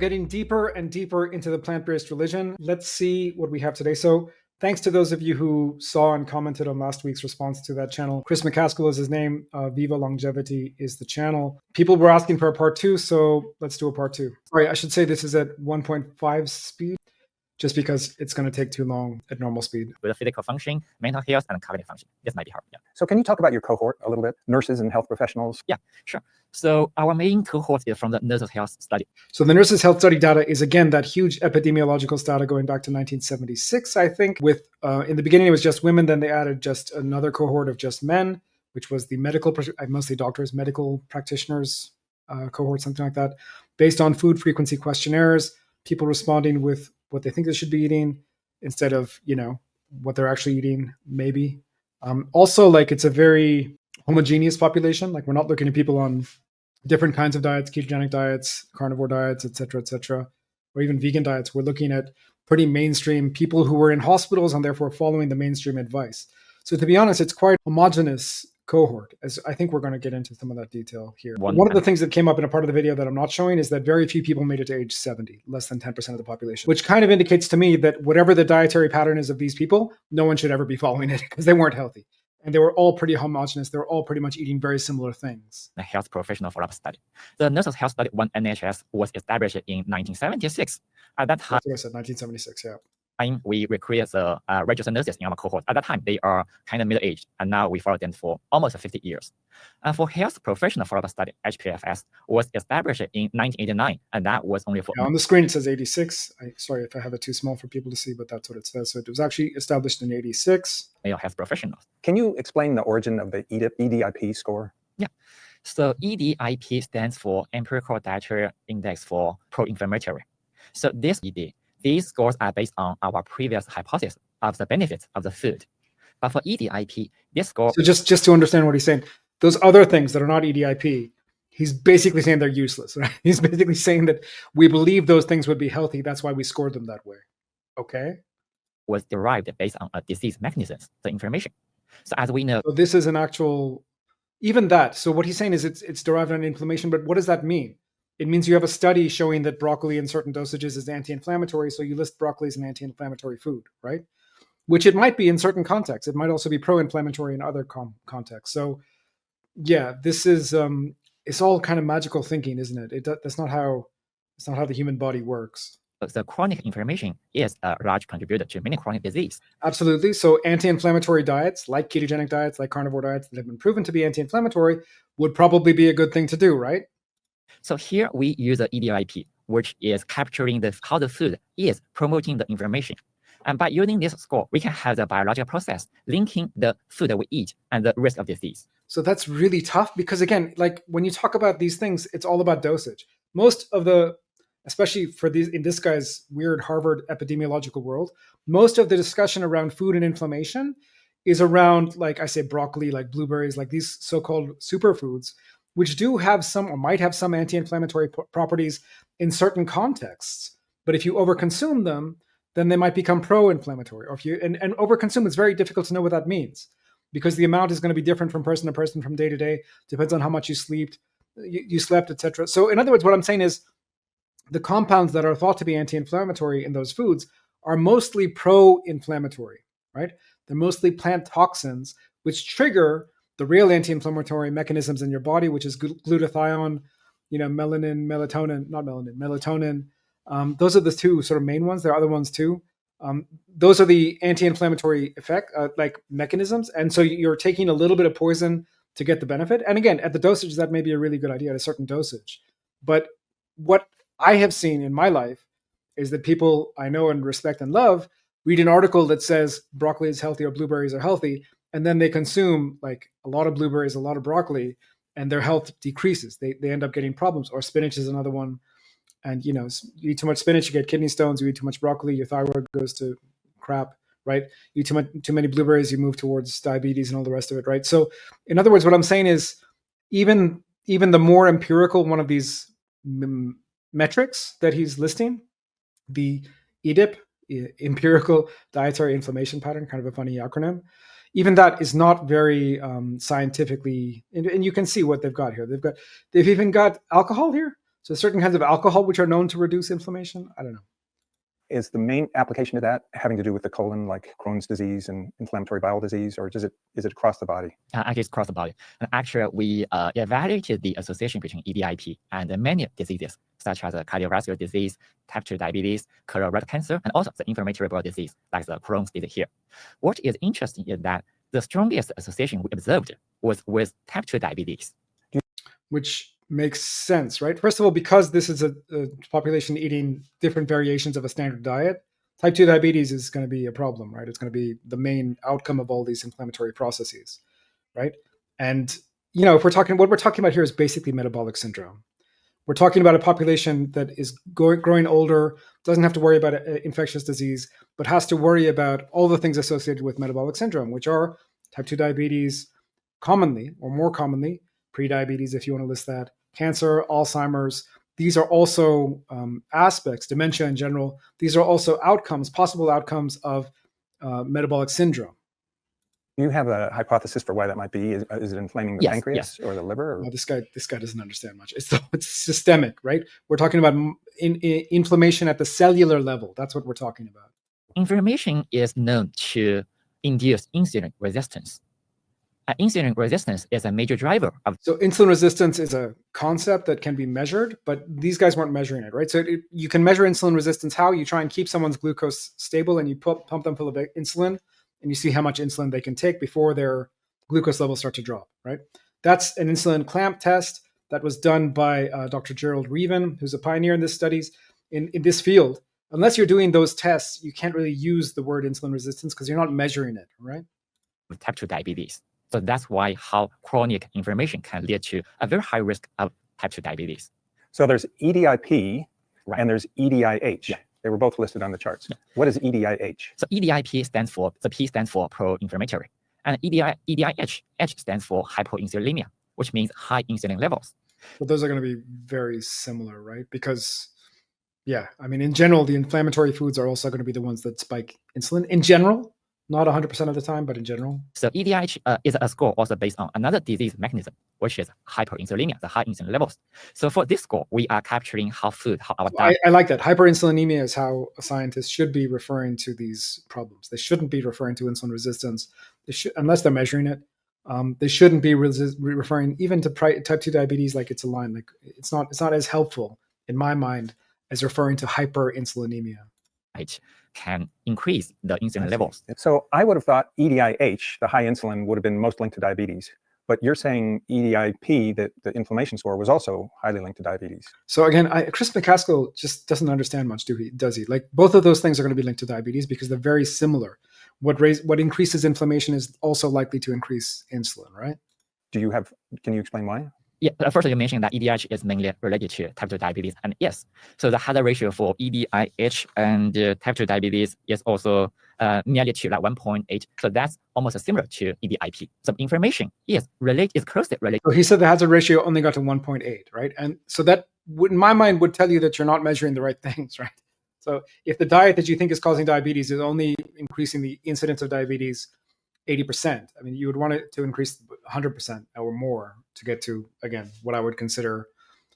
Getting deeper and deeper into the plant-based religion. Let's see what we have today. So thanks to those of you who saw and commented on last week's response to that channel. Chris McCaskill is his name. Viva Longevity is the channel. People were asking for a part 2, so let's do a part 2. Sorry, I should say this is at 1.5 speed, just because it's going to take too long at normal speed. With the physical function, mental health, and cognitive function. This might be hard. Yeah. So can you talk about your cohort a little bit? Nurses and health professionals? Yeah, sure. So our main cohort is from the nurses' health study. So the nurses' health study data is, again, that huge epidemiological data going back to 1976, I think. With in the beginning, it was just women. Then they added just another cohort of just men, which was the medical, mostly doctors, medical practitioners cohort, something like that, based on food frequency questionnaires, people responding with what they think they should be eating instead of, what they're actually eating, maybe. Also, like, it's a very homogeneous population. Like, we're not looking at people on different kinds of diets, ketogenic diets, carnivore diets, et cetera, or even vegan diets. We're looking at pretty mainstream people who were in hospitals and therefore following the mainstream advice. So to be honest, it's quite homogeneous cohort, as I think we're going to get into some of that detail here. One of the things that came up in a part of the video that I'm not showing is that very few people made it to age 70, less than 10% of the population, which kind of indicates to me that whatever the dietary pattern is of these people, no one should ever be following it because they weren't healthy. And they were all pretty homogenous. They were all pretty much eating very similar things. The health professional follow-up study. The nurses' health study, one NHS, was established in 1976. At that time, that's what I said, 1976, yeah. We recruited the registered nurses in our cohort. At that time, they are kind of middle-aged, and now we follow them for almost 50 years. For health professional follow-up study, HPFS, was established in 1989, and that was only for... Now on the screen, it says 86. Sorry if I have it too small for people to see, but that's what it says. So it was actually established in 86. Male health professionals. Can you explain the origin of the EDIP score? Yeah. So EDIP stands for Empirical Dietary Index for Pro-Inflammatory. So these scores are based on our previous hypothesis of the benefits of the food. But for EDIP, this score... So just to understand what he's saying, those other things that are not EDIP, he's basically saying they're useless, right? He's basically saying that we believe those things would be healthy. That's why we scored them that way. Okay? Was derived based on a disease mechanism, the inflammation. So as we know... So this is an actual... Even that. So what he's saying is it's derived on inflammation, but what does that mean? It means you have a study showing that broccoli in certain dosages is anti-inflammatory, so you list broccoli as an anti-inflammatory food, right? Which it might be in certain contexts. It might also be pro-inflammatory in other contexts. So yeah, this is it's all kind of magical thinking, isn't it? That's not how the human body works. The chronic inflammation is a large contributor to many chronic disease. Absolutely. So anti-inflammatory diets, like ketogenic diets, like carnivore diets that have been proven to be anti-inflammatory, would probably be a good thing to do, right? So here we use the EDIP, which is capturing how the food is promoting the inflammation. And by using this score, we can have the biological process linking the food that we eat and the risk of disease. So that's really tough because, again, like when you talk about these things, it's all about dosage. Most of the, especially for these in this guy's weird Harvard epidemiological world, most of the discussion around food and inflammation is around, like I say, broccoli, like blueberries, like these so-called superfoods, which do have some or might have some anti-inflammatory properties in certain contexts. But if you overconsume them, then they might become pro-inflammatory. Or if you and overconsume, it's very difficult to know what that means because the amount is going to be different from person to person, from day to day. Depends on how much you slept, etc. So in other words, what I'm saying is the compounds that are thought to be anti-inflammatory in those foods are mostly pro-inflammatory, right? They're mostly plant toxins, which trigger the real anti-inflammatory mechanisms in your body, which is glutathione, melatonin. Those are the two sort of main ones. There are other ones too. Those are the anti-inflammatory effect, like mechanisms. And so you're taking a little bit of poison to get the benefit. And again, at the dosage, that may be a really good idea at a certain dosage. But what I have seen in my life is that people I know and respect and love read an article that says broccoli is healthy or blueberries are healthy, and then they consume like a lot of blueberries, a lot of broccoli, and their health decreases. They end up getting problems. Or spinach is another one. And you eat too much spinach, you get kidney stones. You eat too much broccoli, your thyroid goes to crap, right? You eat too many blueberries, you move towards diabetes and all the rest of it, right? So in other words, what I'm saying is even the more empirical one of these metrics that he's listing, the EDIP, empirical dietary inflammation pattern, kind of a funny acronym, even that is not very scientifically, and you can see what they've got here. They've even got alcohol here. So certain kinds of alcohol which are known to reduce inflammation. I don't know. Is the main application of that having to do with the colon, like Crohn's disease and inflammatory bowel disease, or is it across the body? Actually, it's across the body. And actually, we evaluated the association between EDIP and many diseases, such as cardiovascular disease, type 2 diabetes, colorectal cancer, and also the inflammatory bowel disease, like the Crohn's disease here. What is interesting is that the strongest association we observed was with type 2 diabetes. Which makes sense, right? First of all, because this is a population eating different variations of a standard diet, type 2 diabetes is going to be a problem, right? It's going to be the main outcome of all these inflammatory processes, right? And, if what we're talking about here is basically metabolic syndrome. We're talking about a population that is growing older, doesn't have to worry about infectious disease, but has to worry about all the things associated with metabolic syndrome, which are type 2 diabetes commonly, or more commonly, prediabetes, if you want to list that, cancer, Alzheimer's. These are also aspects, dementia in general. These are also outcomes, possible outcomes of metabolic syndrome. Do you have a hypothesis for why that might be? Is it inflaming the pancreas or the liver? Or? No, this guy doesn't understand much. It's systemic, right? We're talking about inflammation at the cellular level. That's what we're talking about. Inflammation is known to induce insulin resistance. Insulin resistance is a major driver of. So insulin resistance is a concept that can be measured, but these guys weren't measuring it, right? So you can measure insulin resistance. How? You try and keep someone's glucose stable, and you pump them full of insulin, and you see how much insulin they can take before their glucose levels start to drop, right? That's an insulin clamp test that was done by Dr. Gerald Reaven, who's a pioneer in this studies in this field. Unless you're doing those tests, you can't really use the word insulin resistance because you're not measuring it, right? Type 2 diabetes. So that's why how chronic inflammation can lead to a very high risk of type 2 diabetes. So there's EDIP and there's EDIH. Yeah. They were both listed on the charts. Yeah. What is EDIH? So EDIP stands for, the P stands for pro-inflammatory. And EDIH stands for hyperinsulinemia, which means high insulin levels. But those are going to be very similar, right? Because, in general, the inflammatory foods are also going to be the ones that spike insulin in general. Not 100% of the time, but in general. So EDIH is a score also based on another disease mechanism, which is hyperinsulinemia, the high insulin levels. So for this score, we are capturing how our diet. I like that. Hyperinsulinemia is how scientists should be referring to these problems. They shouldn't be referring to insulin resistance. Unless they're measuring it. They shouldn't be referring even to type 2 diabetes like it's a line. Like it's not as helpful in my mind as referring to hyperinsulinemia. Can increase the insulin levels. So I would have thought EDIH, the high insulin, would have been most linked to diabetes. But you're saying EDIP, that the inflammation score, was also highly linked to diabetes. So again, Chris McCaskill just doesn't understand much, does he? Like both of those things are going to be linked to diabetes because they're very similar. What increases inflammation is also likely to increase insulin, right? Can you explain why? Yeah, first you mentioned that EDIH is mainly related to type 2 diabetes, and yes, so the hazard ratio for EDIH and type 2 diabetes is also nearly to like 1.8. So that's almost similar to EDIP. So inflammation is closely related. So he said the hazard ratio only got to 1.8, right? And so that, in my mind, would tell you that you're not measuring the right things, right? So if the diet that you think is causing diabetes is only increasing the incidence of diabetes 80%, you would want it to increase 100% or more to get to, again, what I would consider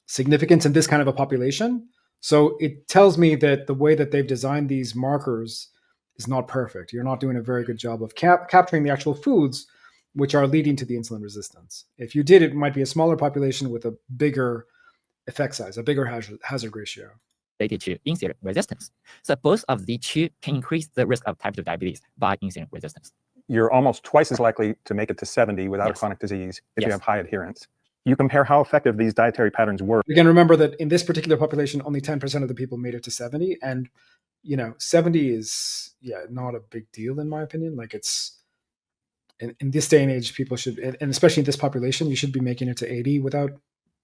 significance in this kind of a population. So it tells me that the way that they've designed these markers is not perfect. You're not doing a very good job of capturing the actual foods which are leading to the insulin resistance. If you did, it might be a smaller population with a bigger effect size, a bigger hazard ratio. Related to insulin resistance. So both of the two can increase the risk of type 2 diabetes by insulin resistance. You're almost twice as likely to make it to 70 without a chronic disease if you have high adherence. You compare how effective these dietary patterns were. Again, remember that in this particular population, only 10% of the people made it to 70. And, 70 is, not a big deal in my opinion. Like it's, in this day and age, people should, and especially in this population, you should be making it to 80 without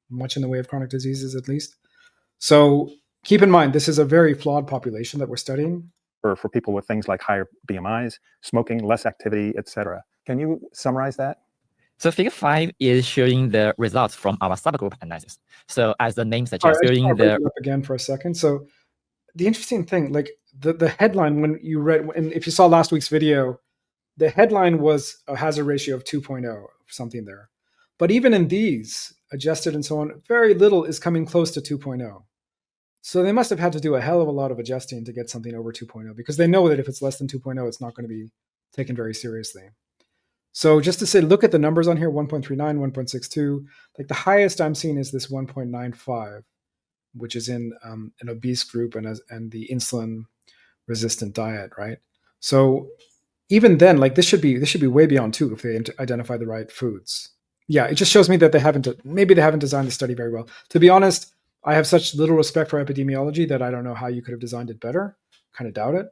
much in the way of chronic diseases at least. So keep in mind, this is a very flawed population that we're studying. For people with things like higher BMIs, smoking, less activity, etc. Can you summarize that? So figure 5 is showing the results from our subgroup analysis. So as the name suggests, showing the... Up again for a second. So the interesting thing, like the headline, when you read, and if you saw last week's video, the headline was a hazard ratio of 2.0, something there. But even in these, adjusted and so on, very little is coming close to 2.0. So they must have had to do a hell of a lot of adjusting to get something over 2.0, because they know that if it's less than 2.0, it's not going to be taken very seriously. So just to say, look at the numbers on here, 1.39, 1.62. Like the highest I'm seeing is this 1.95, which is in an obese group and the insulin-resistant diet, right? So even then, like this should be way beyond 2 if they identify the right foods. Yeah, it just shows me that maybe they haven't designed the study very well. To be honest, I have such little respect for epidemiology that I don't know how you could have designed it better. Kind of doubt it.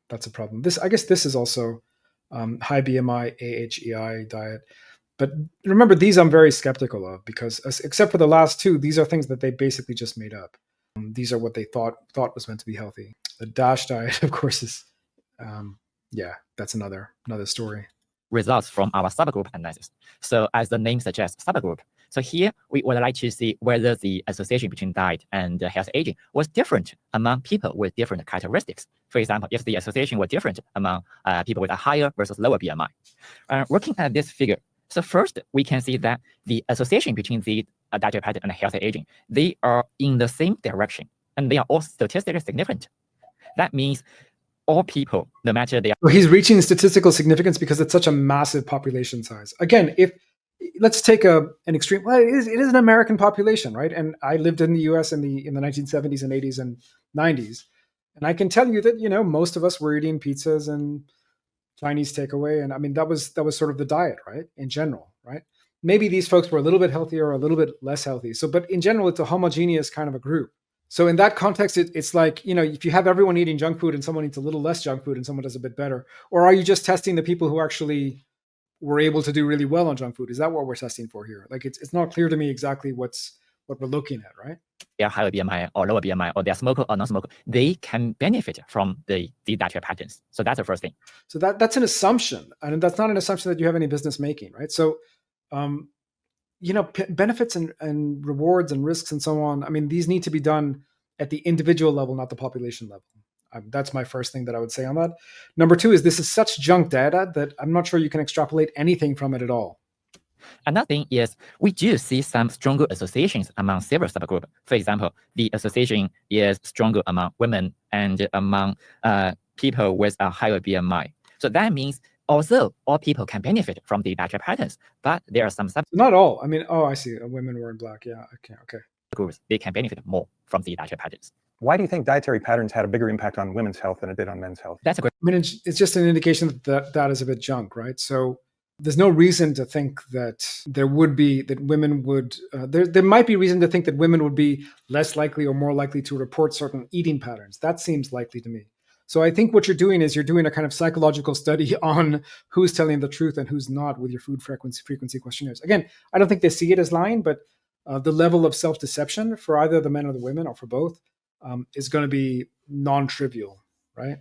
That's a problem. I guess this is also high BMI, AHEI diet. But remember, these I'm very skeptical of, because except for the last 2, these are things that they basically just made up. These are what they thought was meant to be healthy. The DASH diet, of course, is, that's another story. Results from our subgroup analysis. So as the name suggests, subgroup. So here we would like to see whether the association between diet and healthy aging was different among people with different characteristics. For example, if the association were different among people with a higher versus lower BMI. Looking at this figure, so first we can see that the association between the dietary pattern and healthy aging, they are in the same direction, and they are all statistically significant. That means all people, no matter they are. Well, he's reaching statistical significance because it's such a massive population size. Again, let's take an extreme. Well, it is an American population, right? And I lived in the U.S. in the 1970s and 80s and 90s, and I can tell you that most of us were eating pizzas and Chinese takeaway, and I mean that was sort of the diet, right? In general, right? Maybe these folks were a little bit healthier or a little bit less healthy. So, but in general, it's a homogeneous kind of a group. So in that context, it's like, if you have everyone eating junk food and someone eats a little less junk food and someone does a bit better, or are you just testing the people who actually were able to do really well on junk food? Is that what we're testing for here? Like, it's not clear to me exactly what we're looking at, right? They are higher BMI or lower BMI, or they're smoker or non-smoker, they can benefit from the dietary patterns. So that's the first thing. So that's an assumption, and that's not an assumption that you have any business making, right? So, benefits and rewards and risks and so on, I mean, these need to be done at the individual level, not the population level. That's my first thing that I would say on that. Number 2 is this is such junk data that I'm not sure you can extrapolate anything from it at all. Another thing is we do see some stronger associations among several subgroups. For example, the association is stronger among women and among people with a higher BMI. So that means although all people can benefit from the dietary patterns, but there are some not all. I mean, I see. Women were in black. Yeah. Okay. Groups, they can benefit more from the dietary patterns. Why do you think dietary patterns had a bigger impact on women's health than it did on men's health? That's a great. I mean, it's just an indication that is a bit junk, right? So there's no reason to think that women would. There might be reason to think that women would be less likely or more likely to report certain eating patterns. That seems likely to me. So I think what you're doing is you're doing a kind of psychological study on who's telling the truth and who's not with your food frequency questionnaires. Again, I don't think they see it as lying, but the level of self-deception for either the men or the women or for both is going to be non-trivial, right?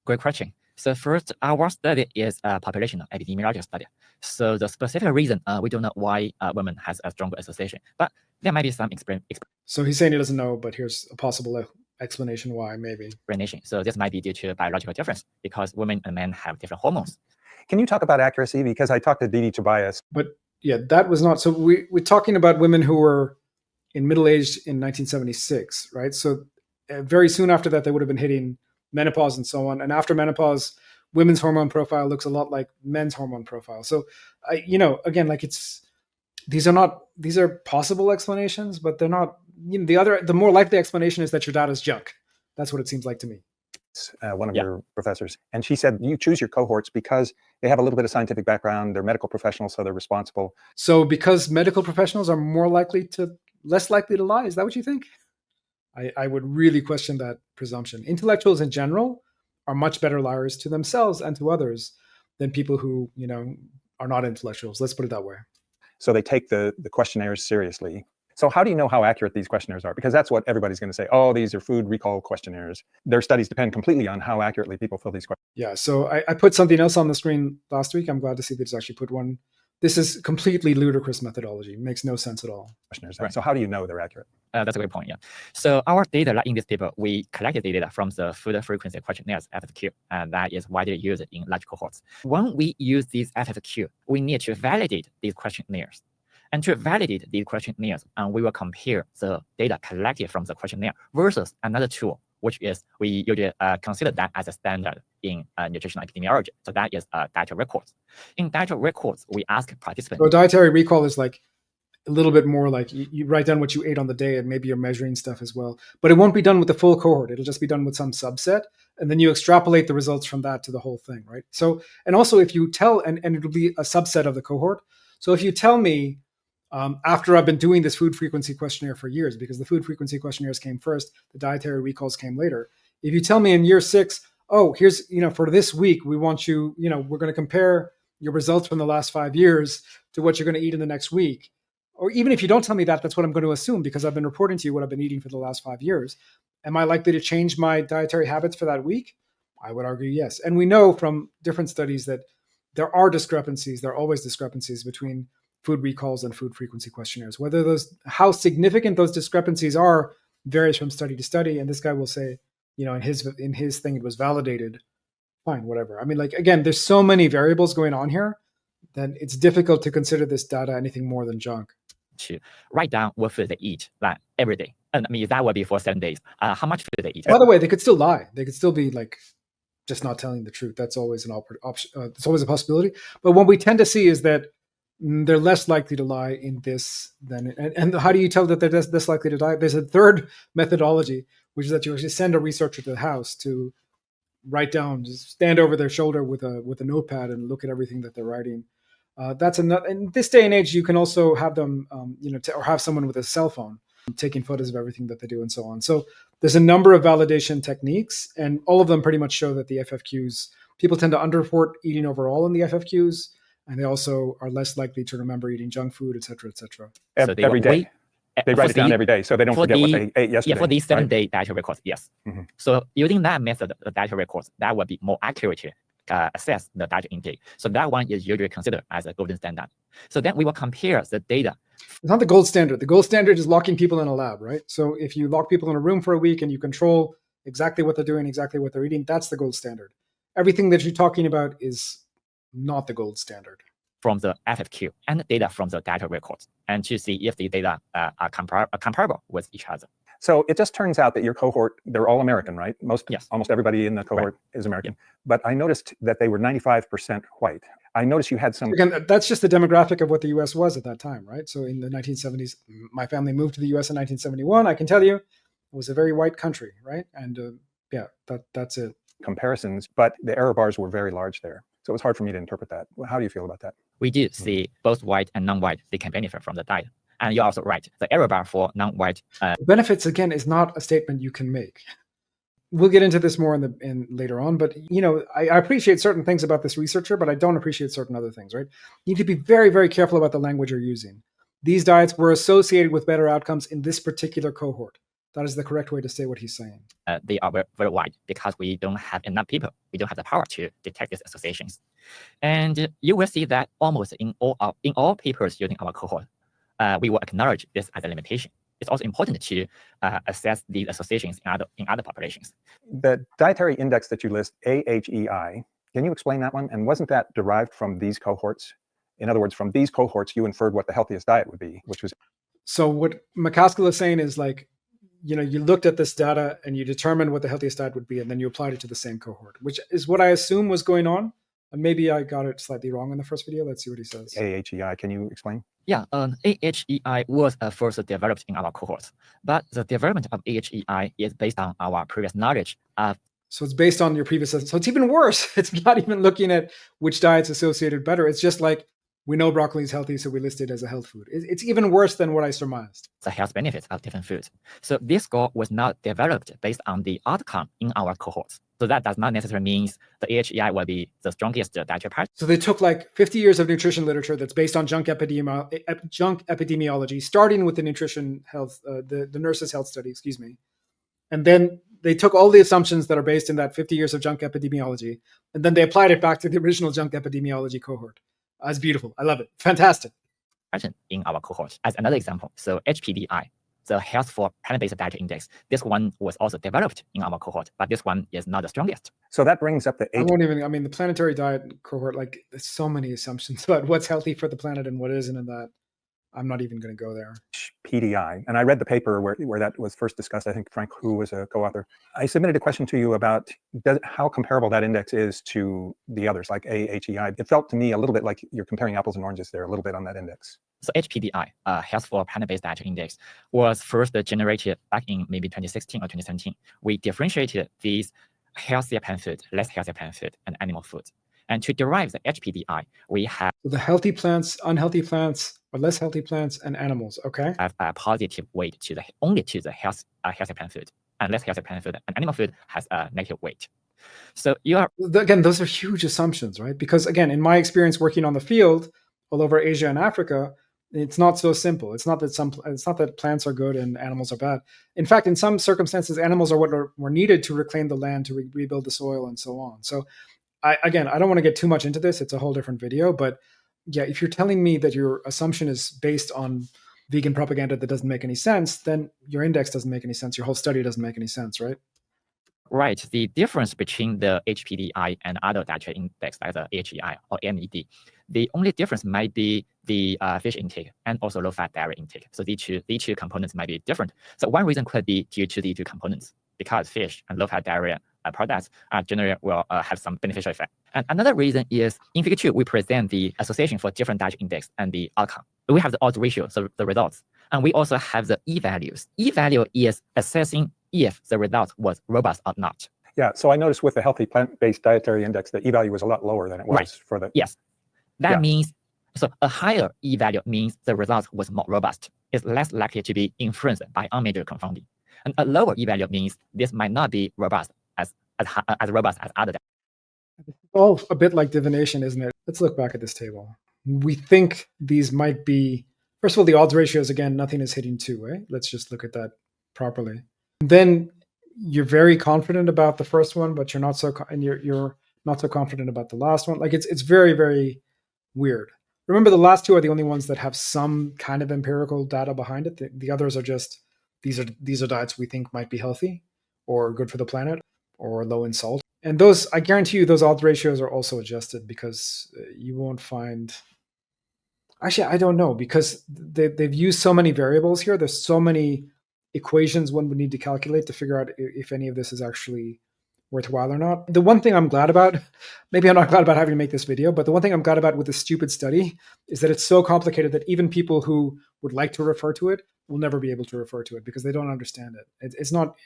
Great question. So first, our study is a population epidemiology study. So the specific reason, we don't know why women has a stronger association, but there might be some So he's saying he doesn't know, but here's a possible explanation why, maybe. Explanation. So this might be due to biological difference because women and men have different hormones. Can you talk about accuracy? Because I talked to Didi Tobias. But yeah, that was not. So we're talking about women who were in middle age in 1976, right? So very soon after that, they would have been hitting menopause and so on. And after menopause, women's hormone profile looks a lot like men's hormone profile. So, again, like these are possible explanations, but they're not. The more likely explanation is that your data is junk. That's what it seems like to me. One of your professors, and she said you choose your cohorts because they have a little bit of scientific background. They're medical professionals, so they're responsible. So because medical professionals are less likely to lie, is that what you think? I would really question that presumption. Intellectuals in general are much better liars to themselves and to others than people who are not intellectuals. Let's put it that way. So they take the questionnaires seriously. So how do you know how accurate these questionnaires are? Because that's what everybody's going to say. Oh, these are food recall questionnaires. Their studies depend completely on how accurately people fill these questions. Yeah, so I put something else on the screen last week. I'm glad to see that it's actually put one. This is completely ludicrous methodology. It makes no sense at all. Right. So how do you know they're accurate? That's a great point, yeah. So our data, like in this paper, we collected the data from the food frequency questionnaires FFQ, and that is widely used in large cohorts. When we use these FFQ, we need to validate these questionnaires. And to validate these questionnaires, we will compare the data collected from the questionnaire versus another tool, which is we usually consider that as a standard in nutritional epidemiology. So that is dietary records. In dietary records, we ask participants. So dietary recall is like a little bit more like you write down what you ate on the day and maybe you're measuring stuff as well. But it won't be done with the full cohort. It'll just be done with some subset. And then you extrapolate the results from that to the whole thing, right? So, and also if you tell, and it'll be a subset of the cohort. So if you tell me, after I've been doing this food frequency questionnaire for years, because the food frequency questionnaires came first, the dietary recalls came later. If you tell me in year 6, oh, here's, for this week, we want you, we're going to compare your results from the last 5 years to what you're going to eat in the next week. Or even if you don't tell me that, that's what I'm going to assume because I've been reporting to you what I've been eating for the last 5 years. Am I likely to change my dietary habits for that week? I would argue yes. And we know from different studies that there are discrepancies. There are always discrepancies between food recalls and food frequency questionnaires. How significant those discrepancies are varies from study to study. And this guy will say, in his thing, it was validated. Fine, whatever. I mean, again, there's so many variables going on here that it's difficult to consider this data anything more than junk. To write down what food they eat every day. And I mean, that would be for 7 days. How much food they eat. By the way, they could still lie. They could still be just not telling the truth. That's always an option. It's always a possibility. But what we tend to see is that they're less likely to lie in this than. And how do you tell that they're less likely to lie? There's a third methodology, which is that you actually send a researcher to the house to write down, just stand over their shoulder with a notepad and look at everything that they're writing. That's another. In this day and age, you can also have them, or have someone with a cell phone taking photos of everything that they do and so on. So there's a number of validation techniques, and all of them pretty much show that the FFQs, people tend to underreport eating overall in the FFQs, and they also are less likely to remember eating junk food, et cetera, et cetera. So every day. They write it down every day, so they don't forget what they ate yesterday. Yeah, for these 7-day dietary records, yes. Mm-hmm. So using that method, the dietary records, that would be more accurate to assess the dietary intake. So that one is usually considered as a golden standard. So then we will compare the data. It's not the gold standard. The gold standard is locking people in a lab, right? So if you lock people in a room for a week and you control exactly what they're doing, exactly what they're eating, that's the gold standard. Everything that you're talking about is not the gold standard. From the FFQ and data from the dietary records, and to see if the data are comparable with each other. So it just turns out that your cohort, they're all American, right? Yes. Almost everybody in the cohort is American. Yeah. But I noticed that they were 95% white. I noticed you had some... Again, that's just the demographic of what the US was at that time, right? So in the 1970s, my family moved to the US in 1971. I can tell you, it was a very white country, right? And that's it. Comparisons, but the error bars were very large there. So it was hard for me to interpret that. How do you feel about that? We do see both white and non-white, they can benefit from the diet. And you're also right. The error bar for non-white... benefits, again, is not a statement you can make. We'll get into this more in later on, but I appreciate certain things about this researcher, but I don't appreciate certain other things, right? You need to be very, very careful about the language you're using. These diets were associated with better outcomes in this particular cohort. That is the correct way to say what he's saying. They are very, very wide because we don't have enough people. We don't have the power to detect these associations. And you will see that almost in all papers using our cohort, we will acknowledge this as a limitation. It's also important to assess these associations in other populations. The dietary index that you list, AHEI, can you explain that one? And wasn't that derived from these cohorts? In other words, from these cohorts, you inferred what the healthiest diet would be, which was... So what McCaskill is saying is you looked at this data and you determined what the healthiest diet would be, and then you applied it to the same cohort, which is what I assume was going on. And maybe I got it slightly wrong in the first video. Let's see what he says. AHEI, can you explain? Yeah, AHEI was first developed in our cohorts, but the development of AHEI is based on our previous knowledge of... So it's based on your previous... So it's even worse. It's not even looking at which diet's associated better. It's just we know broccoli is healthy, so we list it as a health food. It's even worse than what I surmised. The health benefits of different foods. So this score was not developed based on the outcome in our cohorts. So that does not necessarily mean the AHEI will be the strongest dietary part. So they took 50 years of nutrition literature that's based on junk epidemiology, starting with the nutrition health, the nurses' health study, and then they took all the assumptions that are based in that 50 years of junk epidemiology, and then they applied it back to the original junk epidemiology cohort. That's beautiful. I love it. Fantastic. In our cohort, as another example, so HPDI, the Health for Plant-Based Diet Index, this one was also developed in our cohort, but this one is not the strongest. So that brings up the... the planetary diet cohort, there's so many assumptions about what's healthy for the planet and what isn't in that. I'm not even going to go there. PDI. And I read the paper where that was first discussed. I think Frank Hu was a co-author. I submitted a question to you about how comparable that index is to the others, like AHEI. It felt to me a little bit like you're comparing apples and oranges there a little bit on that index. So HPDI, Healthful Plant-Based Dietary Index, was first generated back in maybe 2016 or 2017. We differentiated these healthier plant food, less healthier plant food, and animal food. And to derive the HPDI, we have the healthy plants, unhealthy plants, or less healthy plants, and animals. Okay. Have a positive weight to the only to the healthy plant food, and less healthy plant food and animal food has a negative weight. So you are again, those are huge assumptions, right? Because again, in my experience working on the field all over Asia and Africa, it's not so simple. It's not that plants are good and animals are bad. In fact, in some circumstances, animals are what were needed to reclaim the land, to rebuild the soil, and so on. So I don't want to get too much into this. It's a whole different video. But yeah, if you're telling me that your assumption is based on vegan propaganda that doesn't make any sense, then your index doesn't make any sense. Your whole study doesn't make any sense, right? Right. The difference between the HPDI and other dietary index, like the AHEI or MED, the only difference might be the fish intake and also low-fat dairy intake. So the two components might be different. So one reason could be due to the two components, because fish and low-fat dairy products generally will have some beneficial effect. And another reason is in Figure 2, we present the association for different dietary index and the outcome. We have the odds ratio, so the results. And we also have the E-values. E-value is assessing if the result was robust or not. Yeah, so I noticed with the healthy plant-based dietary index, the E-value was a lot lower than it was for the... Yes, that means, so a higher E-value means the result was more robust. It's less likely to be influenced by unmeasured confounding. And a lower E-value means this might not be robust as robust as other. It's all a bit like divination, isn't it? Let's look back at this table. We think these might be, first of all, the odds ratios, again, nothing is hitting 2, right? Let's just look at that properly. Then you're very confident about the first one, but you're not so confident about the last one. Like it's very, very weird. Remember, the last two are the only ones that have some kind of empirical data behind it. The others are just, these are diets we think might be healthy or good for the planet or low in salt. And those, I guarantee you, those odds ratios are also adjusted, because you won't find, actually, I don't know, because they've used so many variables here. There's so many equations one would need to calculate to figure out if any of this is actually worthwhile or not. The one thing I'm glad about, maybe I'm not glad about having to make this video, but the one thing I'm glad about with this stupid study is that it's so complicated that even people who would like to refer to it will never be able to refer to it because they don't understand it. It's not,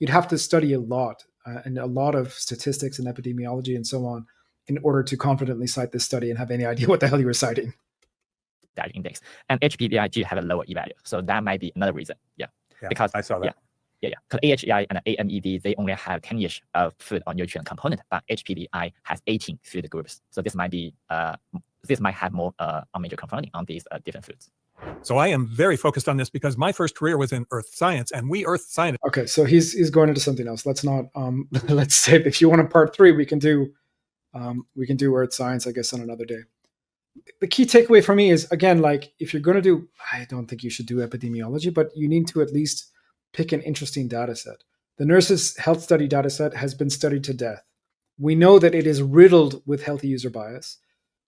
you'd have to study a lot and a lot of statistics and epidemiology and so on in order to confidently cite this study and have any idea what the hell you were citing. That index. And HPDI do have a lower E-value. So that might be another reason. Yeah, because I saw that. Yeah. Because AHEI and AMED, they only have 10-ish of food or nutrient component, but HPDI has 18 food groups. So this might be, this might have more unmeasured confounding on these different foods. So I am very focused on this because my first career was in earth science, and we earth scientists. Okay, so he's going into something else. Let's not let's save. If you want a part 3, we can do earth science, I guess, on another day. The key takeaway for me is, again, like, if you're going to do, I don't think you should do epidemiology, but you need to at least pick an interesting data set. The Nurses Health Study data set has been studied to death. We know that it is riddled with healthy user bias.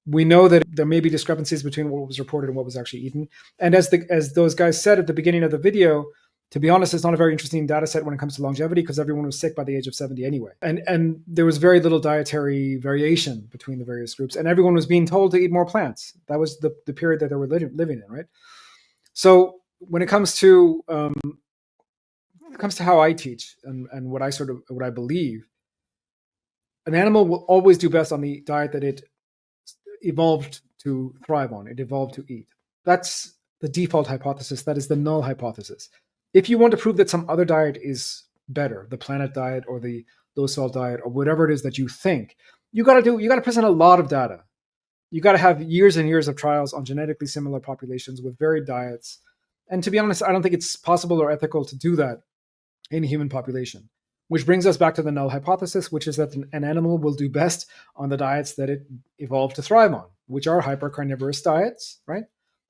We know that there may be discrepancies between what was reported and what was actually eaten. And as those guys said at the beginning of the video, to be honest, it's not a very interesting data set when it comes to longevity because everyone was sick by the age of 70 anyway. And there was very little dietary variation between the various groups. And everyone was being told to eat more plants. That was the period that they were living in, right? So when it comes to how I teach and what I believe, an animal will always do best on the diet that it evolved to thrive on. It evolved to eat. That's the default hypothesis. That is the null hypothesis. If you want to prove that some other diet is better, the planet diet or the low salt diet or whatever it is that you think, you got to present a lot of data. You got to have years and years of trials on genetically similar populations with varied diets. And to be honest, I don't think it's possible or ethical to do that in a human population, which brings us back to the null hypothesis, which is that an animal will do best on the diets that it evolved to thrive on, which are hypercarnivorous diets, right?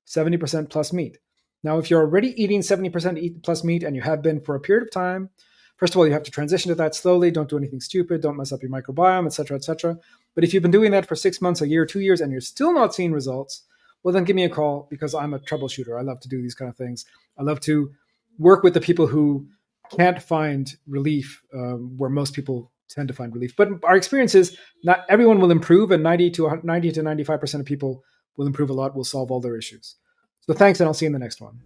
70% plus meat. Now, if you're already eating 70% plus meat and you have been for a period of time, first of all, you have to transition to that slowly. Don't do anything stupid. Don't mess up your microbiome, et cetera, et cetera. But if you've been doing that for 6 months, a year, 2 years, and you're still not seeing results, well, then give me a call, because I'm a troubleshooter. I love to do these kind of things. I love to work with the people who can't find relief where most people tend to find relief. But our experience is not everyone will improve, and 90 to 95% of people will improve a lot, will solve all their issues. So thanks, and I'll see you in the next one.